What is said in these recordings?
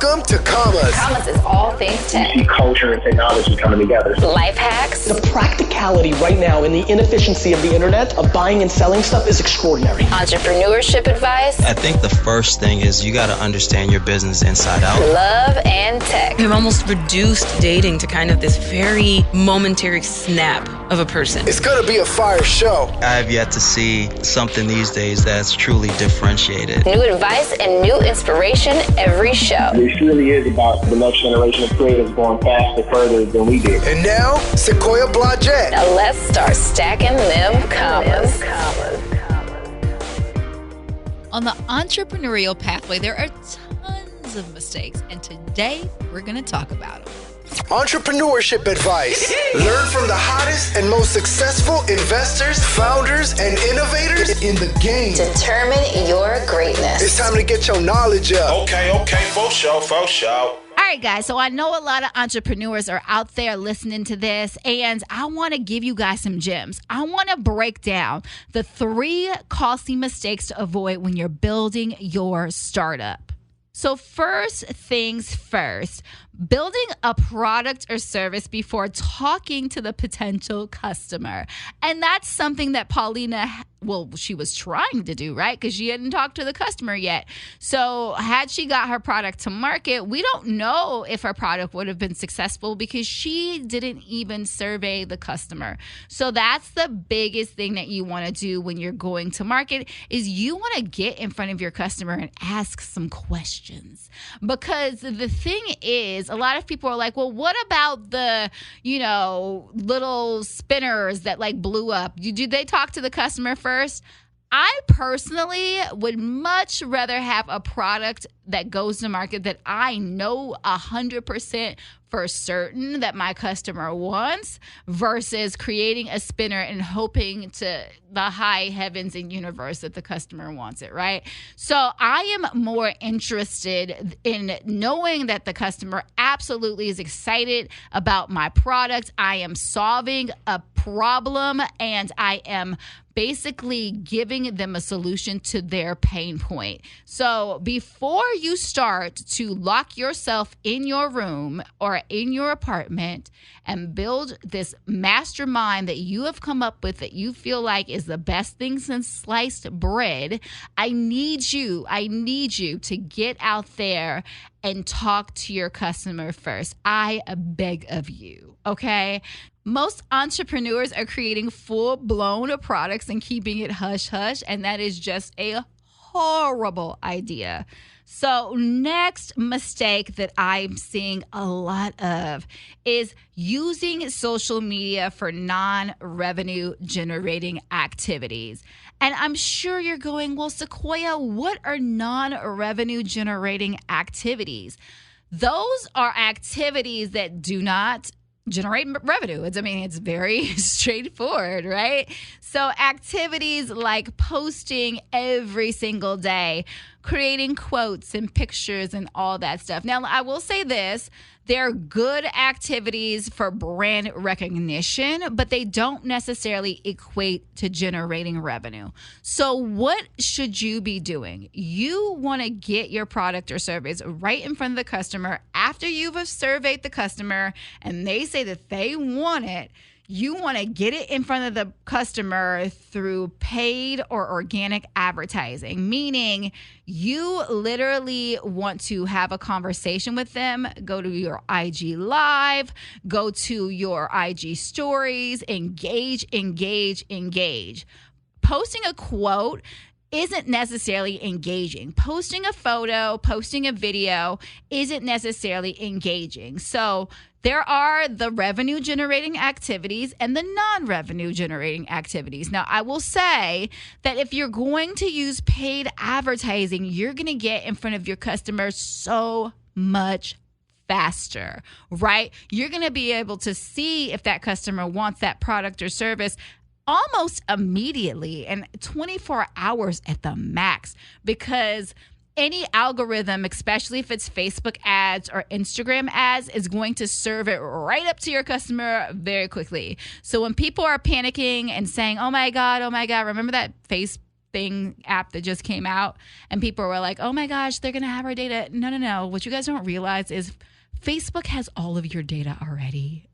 Welcome to Commas. Commas is all things tech. You see culture and technology coming together. Life hacks. The practicality right now and the inefficiency of the internet of buying and selling stuff is extraordinary. Entrepreneurship advice. I think the first thing is you got to understand your business inside out. Love and tech. I've almost reduced dating to kind of this very momentary snap of a person. It's gonna be a fire show. I have yet to see something these days that's truly differentiated. New advice and new inspiration every show. This really is about the next generation of creatives going faster, further than we did. And now, Sequoia Blodgett. Now let's start stacking them commas. On the entrepreneurial pathway, there are tons of mistakes, and today we're going to talk about them. Entrepreneurship advice. Learn from the hottest and most successful investors, founders, and innovators in the game. Determine your greatness. It's time to get your knowledge up. Okay, for sure. All right, guys, so I know a lot of entrepreneurs are out there listening to this, and I want to give you guys some gems. I want to break down the 3 costly mistakes to avoid when you're building your startup. So first things first, building a product or service before talking to the potential customer. And that's something that Paulina, she was trying to do, right? Because she hadn't talked to the customer yet. So had she got her product to market, we don't know if her product would have been successful because she didn't even survey the customer. So that's the biggest thing that you want to do when you're going to market is you want to get in front of your customer and ask some questions. Because the thing is, a lot of people are like, well, what about the, little spinners that like blew up? Did they talk to the customer first? I personally would much rather have a product that goes to market that I know 100% for certain that my customer wants versus creating a spinner and hoping to the high heavens and universe that the customer wants it, right? So I am more interested in knowing that the customer absolutely is excited about my product. I am solving a problem and I am basically giving them a solution to their pain point. So before you start to lock yourself in your room or in your apartment and build this mastermind that you have come up with that you feel like is the best thing since sliced bread, I need you to get out there and talk to your customer first. I beg of you, okay? Most entrepreneurs are creating full-blown products and keeping it hush-hush, and that is just a horrible idea. So next mistake that I'm seeing a lot of is using social media for non-revenue generating activities. And I'm sure you're going, well, Sequoia, what are non-revenue generating activities? Those are activities that do not generate revenue. It's very straightforward, right? So activities like posting every single day, creating quotes and pictures and all that stuff. Now, I will say this, they're good activities for brand recognition, but they don't necessarily equate to generating revenue. So what should you be doing? You want to get your product or service right in front of the customer after you've surveyed the customer and they say that they want it. You want to get it in front of the customer through paid or organic advertising, meaning you literally want to have a conversation with them, go to your IG Live, go to your IG stories, engage. Posting a quote isn't necessarily engaging. Posting a photo, posting a video isn't necessarily engaging. So there are the revenue generating activities and the non-revenue generating activities. Now, I will say that if you're going to use paid advertising, you're going to get in front of your customers so much faster, right? You're going to be able to see if that customer wants that product or service almost immediately and 24 hours at the max, because any algorithm, especially if it's Facebook ads or Instagram ads, is going to serve it right up to your customer very quickly. So when people are panicking and saying, oh my God, remember that thing app that just came out, and people were like, oh my gosh, they're going to have our data. No. What you guys don't realize is Facebook has all of your data already.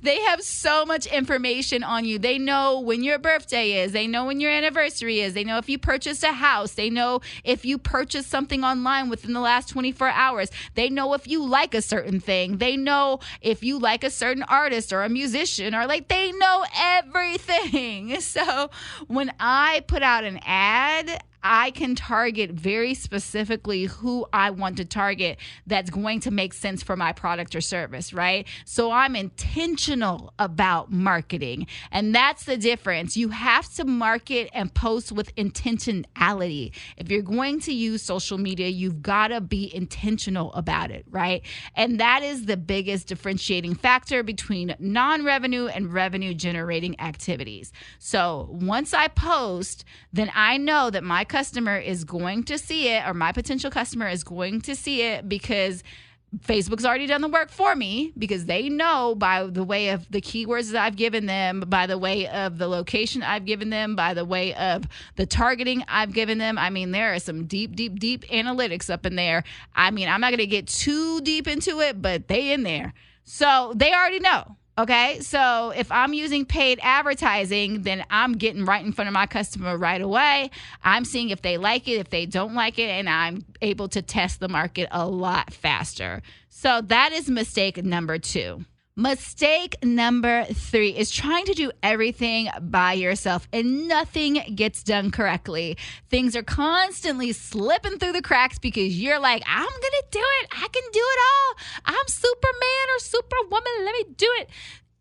They have so much information on you. They know when your birthday is. They know when your anniversary is. They know if you purchased a house. They know if you purchased something online within the last 24 hours. They know if you like a certain thing. They know if you like a certain artist or a musician, or like, they know everything. So when I put out an ad, I can target very specifically who I want to target that's going to make sense for my product or service, right? So I'm intentional about marketing, and that's the difference. You have to market and post with intentionality. If you're going to use social media, you've got to be intentional about it, right? And that is the biggest differentiating factor between non-revenue and revenue generating activities. So once I post, then I know that my customer is going to see it, or my potential customer is going to see it, because Facebook's already done the work for me, because they know by the way of the keywords that I've given them, by the way of the location I've given them, by the way of the targeting I've given them. I mean, there are some deep analytics up in there. I mean, I'm not going to get too deep into it, but they in there. So they already know. Okay, so if I'm using paid advertising, then I'm getting right in front of my customer right away. I'm seeing if they like it, if they don't like it, and I'm able to test the market a lot faster. So that is mistake number 2. Mistake number 3 is trying to do everything by yourself, and nothing gets done correctly. Things are constantly slipping through the cracks because you're like, I'm going to do it. I can do it all. I'm Superman or Superwoman. Let me do it.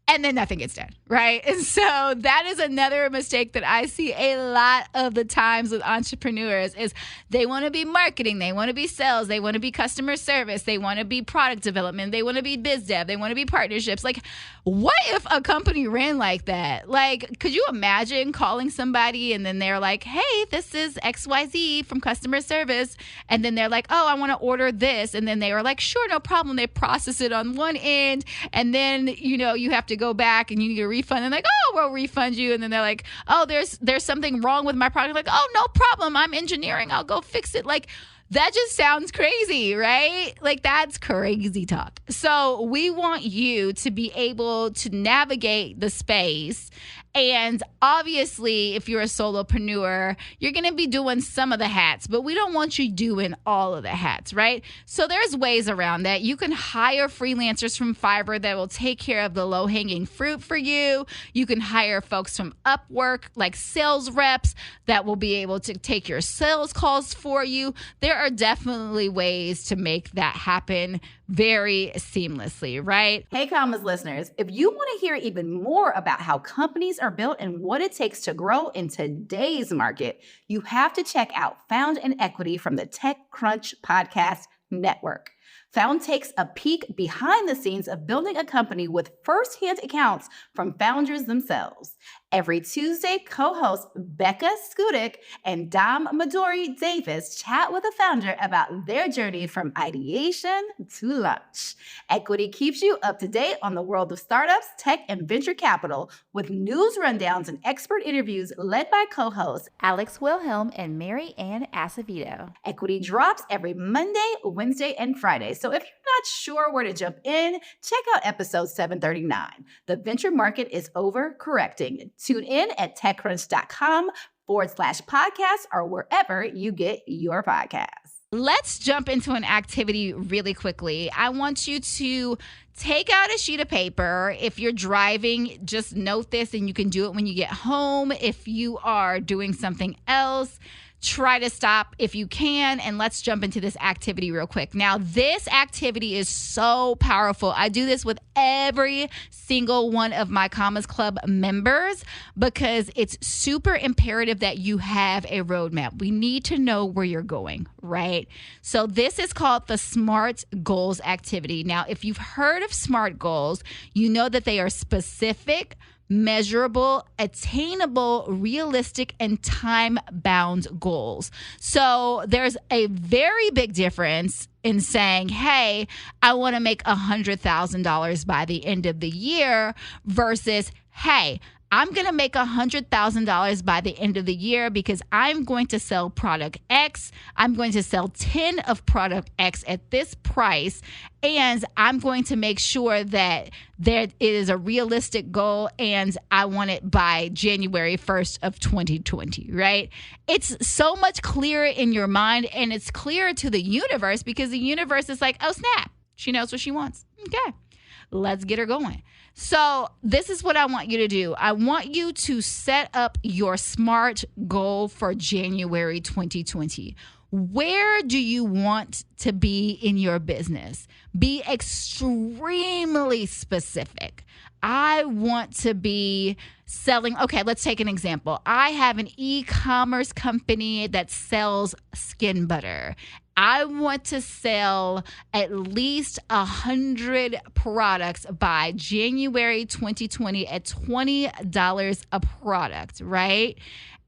And then nothing gets done, right? And so that is another mistake that I see a lot of the times with entrepreneurs is they want to be marketing, they want to be sales, they want to be customer service, they want to be product development, they want to be biz dev, they want to be partnerships. Like, what if a company ran like that? Like, could you imagine calling somebody and then they're like, hey, this is XYZ from customer service. And then they're like, oh, I want to order this. And then they were like, sure, no problem. They process it on one end. And then, you know, you have to go back and you need a refund. And like, oh, we'll refund you. And then they're like, oh, there's something wrong with my product. Like, oh, no problem. I'm engineering. I'll go fix it. Like, that just sounds crazy, right? Like, that's crazy talk. So we want you to be able to navigate the space. And obviously, if you're a solopreneur, you're going to be doing some of the hats, but we don't want you doing all of the hats, right? So there's ways around that. You can hire freelancers from Fiverr that will take care of the low-hanging fruit for you. You can hire folks from Upwork, like sales reps, that will be able to take your sales calls for you. There are definitely ways to make that happen very seamlessly, right? Hey, Commas listeners, if you want to hear even more about how companies are built and what it takes to grow in today's market, you have to check out Found in Equity from the TechCrunch Podcast Network. Found takes a peek behind the scenes of building a company with firsthand accounts from founders themselves. Every Tuesday, co-hosts Becca Skudik and Dom Midori Davis chat with a founder about their journey from ideation to launch. Equity keeps you up to date on the world of startups, tech, and venture capital with news rundowns and expert interviews led by co-hosts Alex Wilhelm and Mary Ann Acevedo. Equity drops every Monday, Wednesday, and Friday. So if you're not sure where to jump in, check out episode 739. The venture market is overcorrecting. Tune in at techcrunch.com/podcast or wherever you get your podcasts. Let's jump into an activity really quickly. I want you to take out a sheet of paper. If you're driving, just note this, and you can do it when you get home. If you are doing something else, try to stop if you can, and let's jump into this activity real quick. Now, this activity is so powerful. I do this with every single one of my Commas Club members because it's super imperative that you have a roadmap. We need to know where you're going, right? So this is called the SMART Goals activity. Now, if you've heard of SMART goals, you know that they are specific, measurable, attainable, realistic, and time-bound goals. So there's a very big difference in saying, hey, I want to make $100,000 by the end of the year versus, hey, I'm going to make $100,000 by the end of the year because I'm going to sell product X. I'm going to sell 10 of product X at this price. And I'm going to make sure that there is a realistic goal and I want it by January 1st of 2020, right? It's so much clearer in your mind and it's clearer to the universe because the universe is like, oh, snap. She knows what she wants. Okay, let's get her going. So this is what I want you to do. I want you to set up your SMART goal for January 2020. Where do you want to be in your business? Be extremely specific. I want to be selling. Okay, let's take an example. I have an e-commerce company that sells skin butter. I want to sell at least 100 products by January 2020 at $20 a product, right?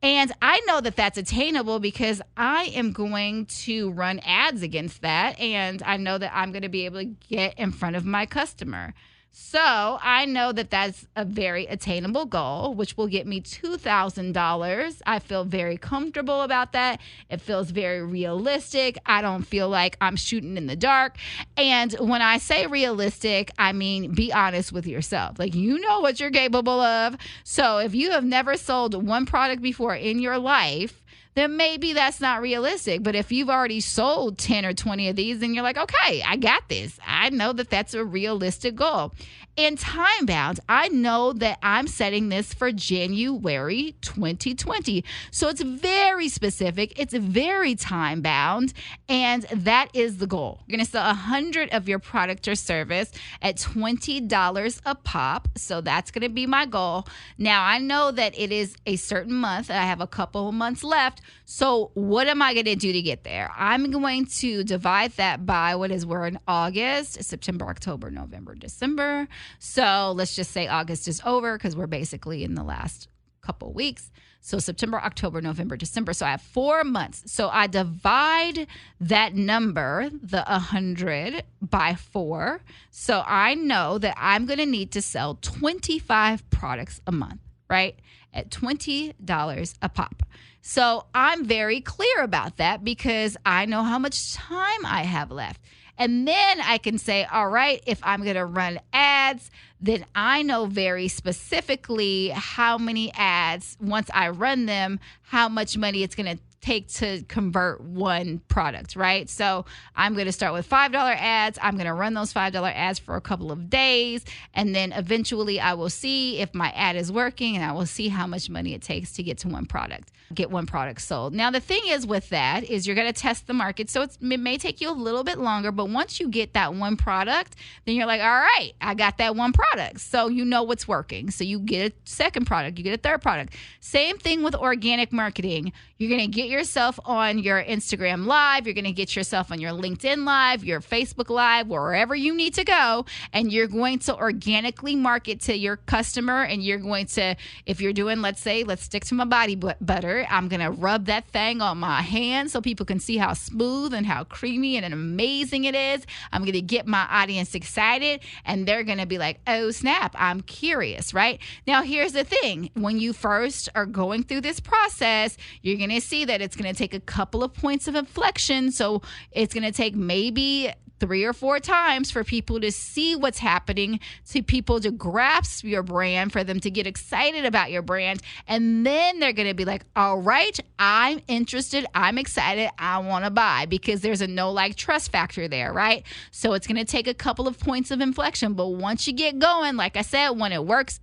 And I know that that's attainable because I am going to run ads against that. And I know that I'm going to be able to get in front of my customer. So I know that that's a very attainable goal, which will get me $2,000. I feel very comfortable about that. It feels very realistic. I don't feel like I'm shooting in the dark. And when I say realistic, I mean, be honest with yourself. Like, you know what you're capable of. So if you have never sold one product before in your life, then maybe that's not realistic. But if you've already sold 10 or 20 of these, then you're like, okay, I got this. I know that that's a realistic goal. And time bound, I know that I'm setting this for January 2020. So it's very specific. It's very time bound. And that is the goal. You're going to sell 100 of your product or service at $20 a pop. So that's going to be my goal. Now, I know that it is a certain month. I have a couple of months left. So what am I going to do to get there? I'm going to divide that by we're in August, September, October, November, December. So let's just say August is over because we're basically in the last couple weeks. So September, October, November, December. So I have 4 months. So I divide that number, the 100, by 4. So I know that I'm going to need to sell 25 products a month, right? At $20 a pop. So I'm very clear about that because I know how much time I have left. And then I can say, all right, if I'm going to run ads, then I know very specifically how many ads, once I run them, how much money it's going to take to convert one product, right? So I'm going to start with $5 ads. I'm going to run those $5 ads for a couple of days. And then eventually I will see if my ad is working and I will see how much money it takes to get to one product sold. Now, the thing is with that is you're going to test the market. So it may take you a little bit longer, but once you get that one product, then you're like, all right, I got that one product. So you know what's working. So you get a second product, you get a third product. Same thing with organic marketing. You're going to get yourself on your Instagram Live. You're going to get yourself on your LinkedIn Live, your Facebook Live, wherever you need to go. And you're going to organically market to your customer. And you're going to, if you're doing, let's stick to my body butter. I'm going to rub that thing on my hand so people can see how smooth and how creamy and amazing it is. I'm going to get my audience excited and they're going to be like, oh, snap, I'm curious, right? Now, here's the thing. When you first are going through this process, you're going to see that it's going to take a couple of points of inflection. So it's going to take maybe 3 or 4 times for people to see what's happening, to people to grasp your brand, for them to get excited about your brand. And then they're going to be like, all right, I'm interested. I'm excited. I want to buy, because there's a no like trust factor there, right? So it's going to take a couple of points of inflection. But once you get going, like I said, when it works,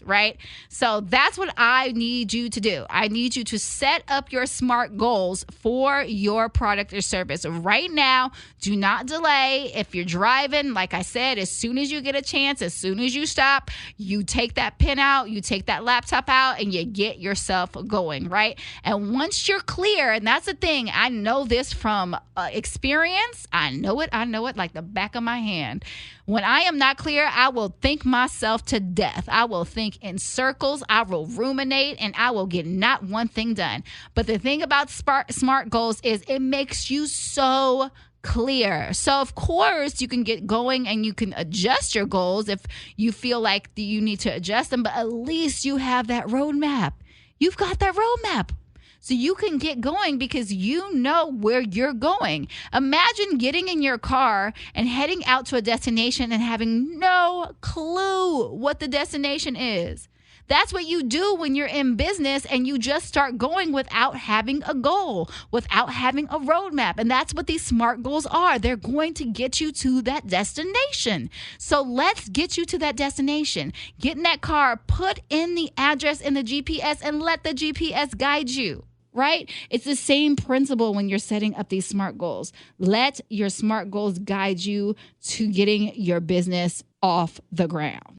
right? So that's what I need you to do. I need you to set up your SMART goals for your product or service. Right now, do not delay. If you're driving, like I said, as soon as you get a chance, as soon as you stop, you take that pen out, you take that laptop out, and you get yourself going, right? And once you're clear, and that's the thing, I know this from experience. I know it like the back of my hand. When I am not clear, I will think myself to death. I will think in circles. I will ruminate, and I will get not one thing done. But the thing about SMART goals is it makes you so clear. So of course you can get going and you can adjust your goals if you feel like you need to adjust them, but at least you have that roadmap. You've got that roadmap. So you can get going because you know where you're going. Imagine getting in your car and heading out to a destination and having no clue what the destination is. That's what you do when you're in business and you just start going without having a goal, without having a roadmap. And that's what these SMART goals are. They're going to get you to that destination. So let's get you to that destination. Get in that car, put in the address in the GPS, and let the GPS guide you. Right? It's the same principle when you're setting up these SMART goals. Let your SMART goals guide you to getting your business off the ground.